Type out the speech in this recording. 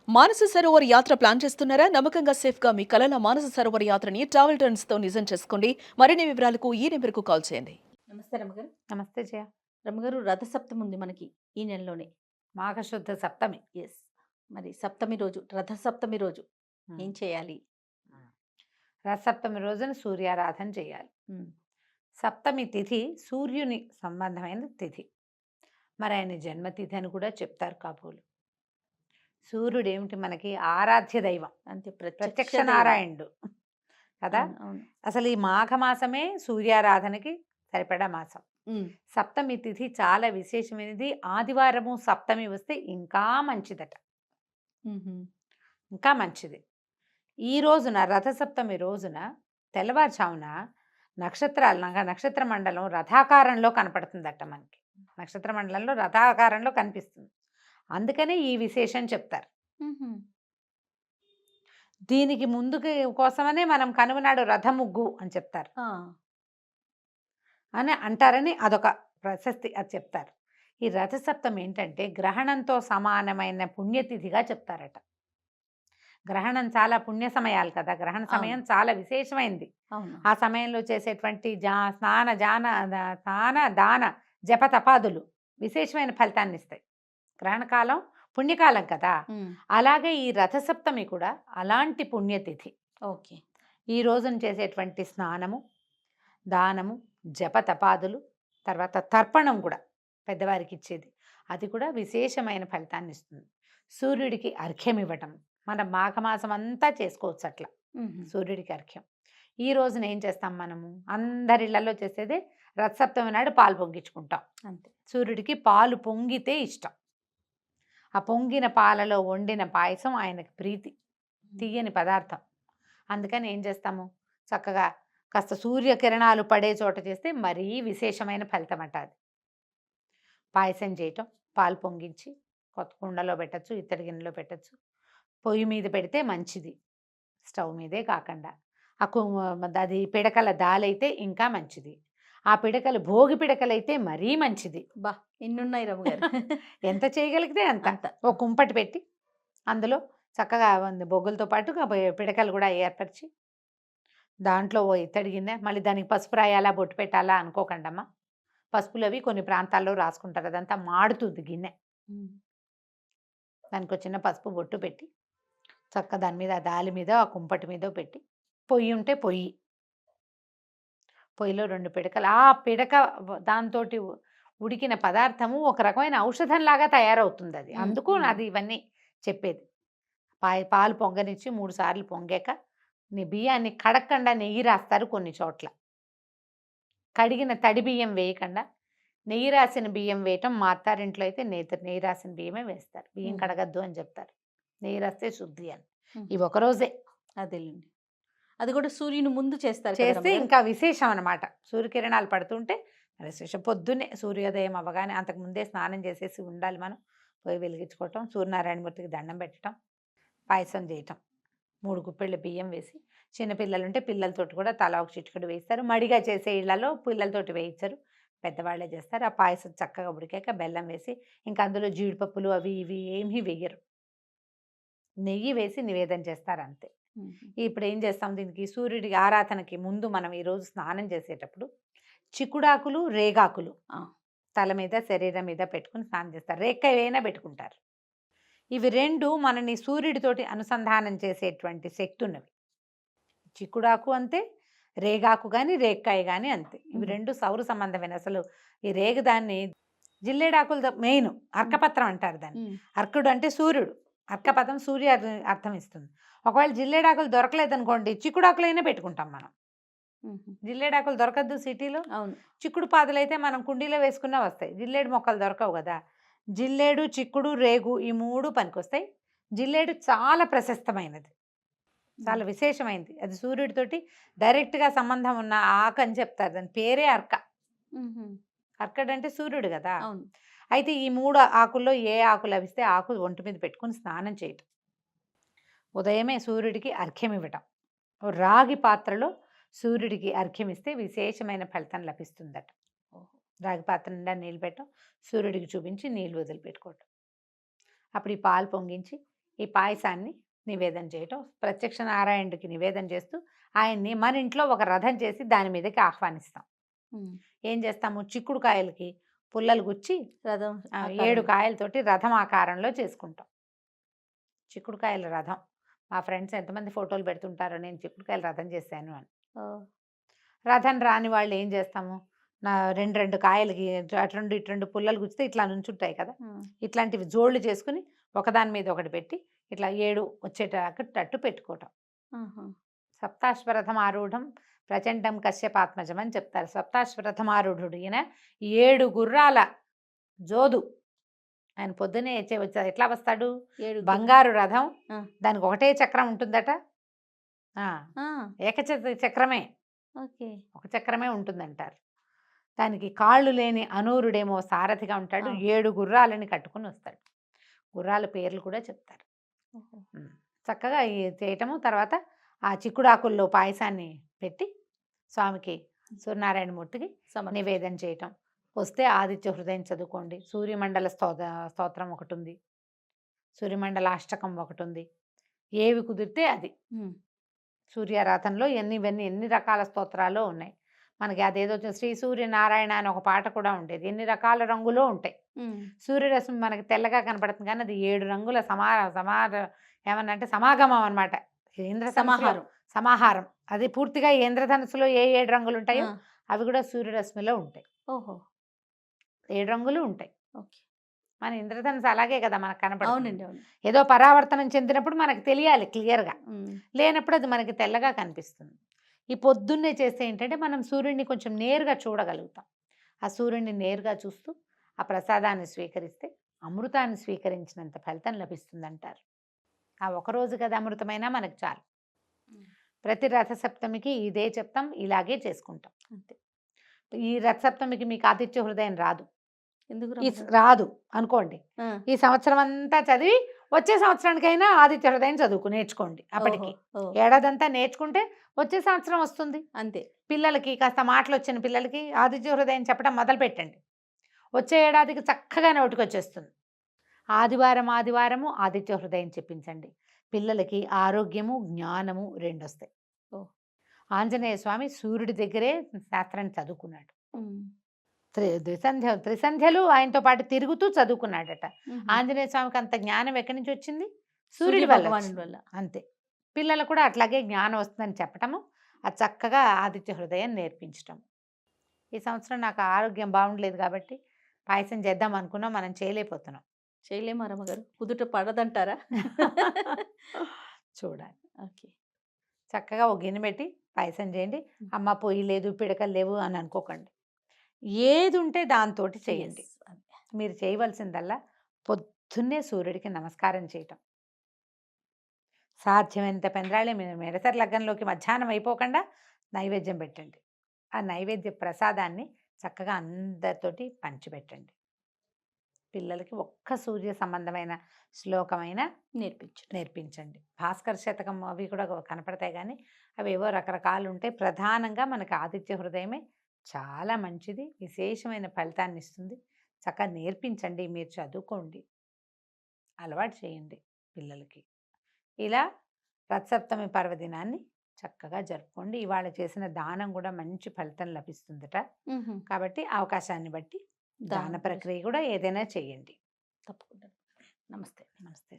మానస సరోవర్ యాత్ర ప్లాన్ చేస్తున్నారా? నమ్మకంగా సేఫ్ గా మీ కలల మానస సరోవర్ యాత్రని ట్రావెల్ టర్న్స్ తో నిజం చేసుకోండి. మరిన్ని వివరాలకు ఈ నెంబర్కు కాల్ చేయండి. నమస్తే రమ్మగారు. నమస్తే జయ. రమ్మగారు, రథసప్తమి ఉంది మనకి ఈ నెలలోనే. మాఘశుద్ధ సప్తమి. ఎస్. మరి సప్తమి రోజు, రథసప్తమి రోజు ఉమ్. ఏం చేయాలి? రథసప్తమి రోజున సూర్యారాధన చేయాలి. సప్తమి తిథి సూర్యుని సంబంధమైన తిథి. మరి ఆయన జన్మతిథి అని కూడా చెప్తారు కాబోలు. సూర్యుడు ఏమిటి మనకి ఆరాధ్య దైవం, అంతే, ప్రత్యక్ష దైవం. నారాయణుడు కదా. అవును. అసలు ఈ మాఘమాసమే సూర్యారాధనకి సరిపడా మాసం. సప్తమి తిథి చాలా విశేషమైనది. ఆదివారము సప్తమి వస్తే ఇంకా మంచిదట, ఇంకా మంచిది. ఈ రోజున రథసప్తమి రోజున తెల్లవారుజామున నక్షత్ర మండలం రథాకారంలో కనపడుతుందట మనకి. నక్షత్ర మండలంలో రథాకారంలో కనిపిస్తుంది. అందుకనే ఈ విశేషం చెప్తారు. దీనికి ముందుకి కోసమనే మనం కనుమనాడు రథముగ్గు అని చెప్తారు అని అంటారని అదొక ప్రశస్తి, అది చెప్తారు. ఈ రథసప్తమి ఏంటంటే గ్రహణంతో సమానమైన పుణ్యతిథిగా చెప్తారట. గ్రహణం చాలా పుణ్య సమయాలు కదా, గ్రహణ సమయం చాలా విశేషమైంది. ఆ సమయంలో చేసేటువంటి స్నాన దాన జప తపాదులు విశేషమైన ఫలితాన్ని ఇస్తాయి. గ్రహణకాలం పుణ్యకాలం కదా, అలాగే ఈ రథసప్తమి కూడా అలాంటి పుణ్యతిథి. ఓకే. ఈ రోజున చేసేటువంటి స్నానము, దానము, జప తపాదులు, తర్వాత తర్పణం కూడా పెద్దవారికి ఇచ్చేది, అది కూడా విశేషమైన ఫలితాన్ని ఇస్తుంది. సూర్యుడికి అర్ఘ్యం ఇవ్వటం మనం మాఘమాసం అంతా చేసుకోవచ్చు అట్లా. సూర్యుడికి అర్ఘ్యం ఈ రోజున ఏం చేస్తాం మనము? అందరిళ్లలో చేసేదే రథసప్తమి నాడు పాలు పొంగించుకుంటాం. అంతే. సూర్యుడికి పాలు పొంగితే ఇష్టం. ఆ పొంగిన పాలలో వండిన పాయసం ఆయనకు ప్రీతి, తీయని పదార్థం. అందుకని ఏం చేస్తాము, చక్కగా కాస్త సూర్యకిరణాలు పడే చోట చేస్తే మరీ విశేషమైన ఫలితం అంట. అది పాయసం చేయటం, పాలు పొంగించి కొత్త కుండలో పెట్టచ్చు, ఇత్తడి గిన్నెలో పెట్టచ్చు. పొయ్యి మీద పెడితే మంచిది, స్టవ్ మీదే కాకుండా. అది పిడకల దాలైతే ఇంకా మంచిది. ఆ పిడకలు భోగి పిడకలైతే మరీ మంచిది. బా, ఇన్నున్నాయి రమ్మగారు. ఎంత చేయగలిగితే అంత. ఓ కుంపటి పెట్టి అందులో చక్కగా బొగ్గులతో పాటు పిడకలు కూడా ఏర్పరిచి దాంట్లో ఓ ఇత్తడి గిన్నె, మళ్ళీ దానికి పసుపు రాయాలా బొట్టు పెట్టాలా అనుకోకండమ్మా. పసుపులు అవి కొన్ని ప్రాంతాల్లో రాసుకుంటారు, అదంతా మాడుతుంది గిన్నె. దానికి ఒక చిన్న పసుపు బొట్టు పెట్టి చక్క దాని మీద దాలి మీద ఆ కుంపటి మీద పెట్టి, పొయ్యి ఉంటే పొయ్యిలో 2 పిడకలు, ఆ పిడక దాంతో ఉడికిన పదార్థము ఒక రకమైన ఔషధంలాగా తయారవుతుంది అది. అందుకు అది ఇవన్నీ చెప్పేది. పాలు పొంగనిచ్చి 3 సార్లు పొంగాక బియ్యాన్ని కడగకుండా నెయ్యి రాస్తారు కొన్ని చోట్ల. కడిగిన తడి బియ్యం వేయకుండా నెయ్యి రాసిన బియ్యం వేయటం, మా అత్తారింట్లో అయితే నెయ్యి రాసిన బియ్యమే వేస్తారు. బియ్యం కడగద్దు అని చెప్తారు, నెయ్యి రాస్తే శుద్ధి అని. ఇవి ఒకరోజే. అదేలేండి. అది కూడా సూర్యుని ముందు చేస్తారు, చేస్తే ఇంకా విశేషం అనమాట. సూర్యకిరణాలు పడుతుంటే విశేషం. పొద్దున్నే సూర్యోదయం అవ్వగానే అంతకుముందే స్నానం చేసేసి ఉండాలి మనం. పొయ్యి వెలిగించుకోవటం, సూర్యనారాయణమూర్తికి దండం పెట్టడం, పాయసం చేయటం, 3 గుప్పెళ్ళు బియ్యం వేసి, చిన్నపిల్లలుంటే పిల్లలతోటి కూడా తలా ఒక చిటికెడు వేస్తారు. మడిగా చేసే ఇళ్లలో పిల్లలతోటి వేయించరు, పెద్దవాళ్లే చేస్తారు. ఆ పాయసం చక్కగా ఉడికాక బెల్లం వేసి, ఇంకా అందులో జీడిపప్పులు అవి ఇవి ఏమీ వేయరు, నెయ్యి వేసి నివేదన చేస్తారు అంతే. ఇప్పుడు ఏం చేస్తాం, దీనికి సూర్యుడి ఆరాధనకి ముందు మనం ఈరోజు స్నానం చేసేటప్పుడు చిక్కుడాకులు, రేగాకులు తల మీద శరీరం మీద పెట్టుకుని స్నానం చేస్తారు. రేక్కాయ అయినా పెట్టుకుంటారు. ఇవి 2 మనని సూర్యుడితోటి అనుసంధానం చేసేటువంటి శక్తి ఉన్నవి. చిక్కుడాకు అంతే, రేగాకు కానీ రేక్కాయ కానీ అంతే. ఇవి 2 సౌర సంబంధమైన. అసలు ఈ రేగు దాన్ని జిల్లేడాకులతో మెయిన్ అర్కపత్రం అంటారు దాన్ని. అర్కుడు అంటే సూర్యుడు, అర్కపత్రం సూర్య అర్థం ఇస్తుంది. ఒకవేళ జిల్లేడాకులు దొరకలేదనుకోండి, చిక్కుడాకులైనా పెట్టుకుంటాం మనం. జిల్లేడాకులు దొరకద్దు సిటీలో. అవును. చిక్కుడు పాదులు అయితే మనం కుండీలో వేసుకున్నా వస్తాయి. జిల్లేడు మొక్కలు దొరకవు కదా. జిల్లేడు, చిక్కుడు, రేగు ఈ 3 పనికొస్తాయి. జిల్లేడు చాలా ప్రశస్తమైనది, చాలా విశేషమైనది. అది సూర్యుడితోటి డైరెక్ట్గా సంబంధం ఉన్న ఆకు అని చెప్తారు. దాని పేరే అర్క. అర్కడ్ అంటే సూర్యుడు కదా. అయితే ఈ 3 ఆకుల్లో ఏ ఆకు లభిస్తే ఆకు ఒంటి మీద పెట్టుకుని స్నానం చేయటం, ఉదయమే సూర్యుడికి అర్ఘ్యం ఇవ్వటం, రాగి పాత్రలో సూర్యుడికి అర్ఘ్యం ఇస్తే విశేషమైన ఫలితం లభిస్తుందట. రాగి పాత్ర నిండా నీళ్ళు పెట్టడం, సూర్యుడికి చూపించి నీళ్ళు వదిలిపెట్టుకోవటం. అప్పుడు ఈ పాలు పొంగించి ఈ పాయసాన్ని నివేదన చేయటం, ప్రత్యక్ష నారాయణుడికి నివేదన చేస్తూ ఆయన్ని మన ఇంట్లో ఒక రథం చేసి దాని మీదకి ఆహ్వానిస్తాం. ఏం చేస్తాము, చిక్కుడుకాయలకి పుల్లలు గుచ్చి రథం 7 కాయలతోటి రథం ఆకారంలో చేసుకుంటాం. చిక్కుడుకాయల రథం. మా ఫ్రెండ్స్ ఎంతమంది ఫోటోలు పెడుతుంటారో నేను చిక్కుడుకాయల రథం చేశాను అని. రథం రాని వాళ్ళు ఏం చేస్తాము, నా 2 కాయలకి అటు ఇటు పుల్లలు గుచ్చితే ఇట్లా నుంచుంటాయి కదా, ఇట్లాంటివి జోళ్ళు చేసుకుని ఒకదాని మీద ఒకటి పెట్టి ఇట్లా 7 వచ్చేటట్టు పెట్టుకోవటం. సప్తాశ్వరథం ఆరూఢం ప్రచండం కశ్యపాత్మజం అని చెప్తారు. సప్తాశ్వరథం ఆరూఢుడు ఈయన 7 గుర్రాల జోదు. ఆయన పొద్దునే వచ్చాడు. ఎట్లా వస్తాడు, బంగారు రథం, దానికి ఒకటే చక్రం ఉంటుందట. చక్రమే, ఒక చక్రమే ఉంటుందంటారు. దానికి కాళ్ళు లేని అనూరుడేమో సారథిగా ఉంటాడు. 7 గుర్రాలని కట్టుకుని వస్తాడు. గుర్రాల పేర్లు కూడా చెప్తారు. చక్కగా చేయటము. తర్వాత ఆ చిక్కుడాకుల్లో పాయసాన్ని పెట్టి స్వామికి సూర్యనారాయణమూర్తికి నివేదన చేయటం. వస్తే ఆదిత్య హృదయం చదువుకోండి. సూర్యమండల స్తోత్రం ఒకటి ఉంది, సూర్యమండల అష్టకం ఒకటి ఉంది. ఏవి కుదిరితే అది. సూర్యారాధనలో ఎన్ని రకాల స్తోత్రాలు ఉన్నాయి మనకి. అదేదో శ్రీ సూర్యనారాయణ అని ఒక పాట కూడా ఉండేది. ఎన్ని రకాల రంగులో ఉంటాయి. సూర్యరశ్మి మనకి తెల్లగా కనపడుతుంది కానీ అది 7 రంగుల ఏమన్నంటే సమాగమం అనమాట. సమాహారం. అది పూర్తిగా ఇంద్రధనుసులో ఏ 7 రంగులు ఉంటాయో అవి కూడా సూర్యరశ్మిలో ఉంటాయి. 7 రంగులు ఉంటాయి. మన ఇంద్రధనుసు అలాగే కదా మనకు కనపడుతుంది. ఏదో పరావర్తనం చెందినప్పుడు మనకు తెలియాలి క్లియర్గా, లేనప్పుడు అది మనకి తెల్లగా కనిపిస్తుంది. ఈ పొద్దున్నే చేస్తే ఏంటంటే మనం సూర్యుడిని కొంచెం నేరుగా చూడగలుగుతాం. ఆ సూర్యుడిని నేరుగా చూస్తూ ఆ ప్రసాదాన్ని స్వీకరిస్తే అమృతాన్ని స్వీకరించినంత ఫలితం లభిస్తుందంటారు. ఆ ఒకరోజు కదా అమృతమైనా మనకు చాలు. ప్రతి రథసప్తమికి ఇదే చెప్తాం, ఇలాగే చేసుకుంటాం అంతే. ఈ రథసప్తమికి మీకు ఆదిత్య హృదయం రాదు, రాదు అనుకోండి. ఈ సంవత్సరం అంతా చదివి వచ్చే సంవత్సరానికైనా ఆదిత్య హృదయం నేర్చుకోండి. అప్పటికి ఏడాదంతా నేర్చుకుంటే వచ్చే సంవత్సరం వస్తుంది అంతే. పిల్లలకి కాస్త మాటలు వచ్చిన పిల్లలకి ఆదిత్య హృదయం చెప్పడం మొదలు పెట్టండి. వచ్చే ఏడాదికి చక్కగా నోటికొచ్చేస్తుంది. ఆదివారము ఆదిత్య హృదయం చెప్పించండి. పిల్లలకి ఆరోగ్యము జ్ఞానము 2 వస్తాయి. ఆంజనేయ స్వామి సూర్యుడి దగ్గరే శాస్త్రాన్ని చదువుకున్నాడు. త్రిసంధ్యలు ఆయనతో పాటు తిరుగుతూ చదువుకున్నాడట. ఆంజనేయ స్వామికి అంత జ్ఞానం ఎక్కడి నుంచి వచ్చింది? సూర్యుడి వల్ల. అంతే. పిల్లలు కూడా అట్లాగే జ్ఞానం వస్తుందని చెప్పటము, అది చక్కగా ఆదిత్య హృదయం నేర్పించటం. ఈ సంవత్సరం నాకు ఆరోగ్యం బాగుండలేదు కాబట్టి పాయసం చేద్దాం అనుకున్నాం, మనం చేయలేకపోతున్నాం. చేయలేమా రమ్మగారు? కుదుట పడదంటారా? చూడాలి. ఓకే, చక్కగా ఒక గిన్నె పెట్టి పాయసం చేయండి. అమ్మ పొయ్యి లేదు, పిడకలు లేవు అని అనుకోకండి. ఏది ఉంటే దాంతో చేయండి. మీరు చేయవలసిందల్లా పొద్దున్నే సూర్యుడికి నమస్కారం చేయటం. సాధ్యమైనంత పెందరాళే మెడతర లగ్గంలోకి మధ్యాహ్నం అయిపోకుండా నైవేద్యం పెట్టండి. ఆ నైవేద్య ప్రసాదాన్ని చక్కగా అందరితోటి పంచిపెట్టండి. పిల్లలకి ఒక్క సూర్య సంబంధమైన శ్లోకమైన నేర్పించండి. భాస్కర శతకం అవి కూడా కనపడతాయి కానీ అవి ఏవో రకరకాలు ఉంటాయి. ప్రధానంగా మనకి ఆదిత్య హృదయమే చాలా మంచిది, విశేషమైన ఫలితాన్ని ఇస్తుంది. చక్కగా నేర్పించండి, మీరు చదువుకోండి, అలవాటు చేయండి పిల్లలకి. ఇలా రథసప్తమి పర్వదినాన్ని చక్కగా జరుపుకోండి. ఇవాళ చేసిన దానం కూడా మంచి ఫలితం లభిస్తుందట. కాబట్టి అవకాశాన్ని బట్టి దాన ప్రక్రియ కూడా ఏదైనా చేయండి. తప్పకుండా. నమస్తే. నమస్తే.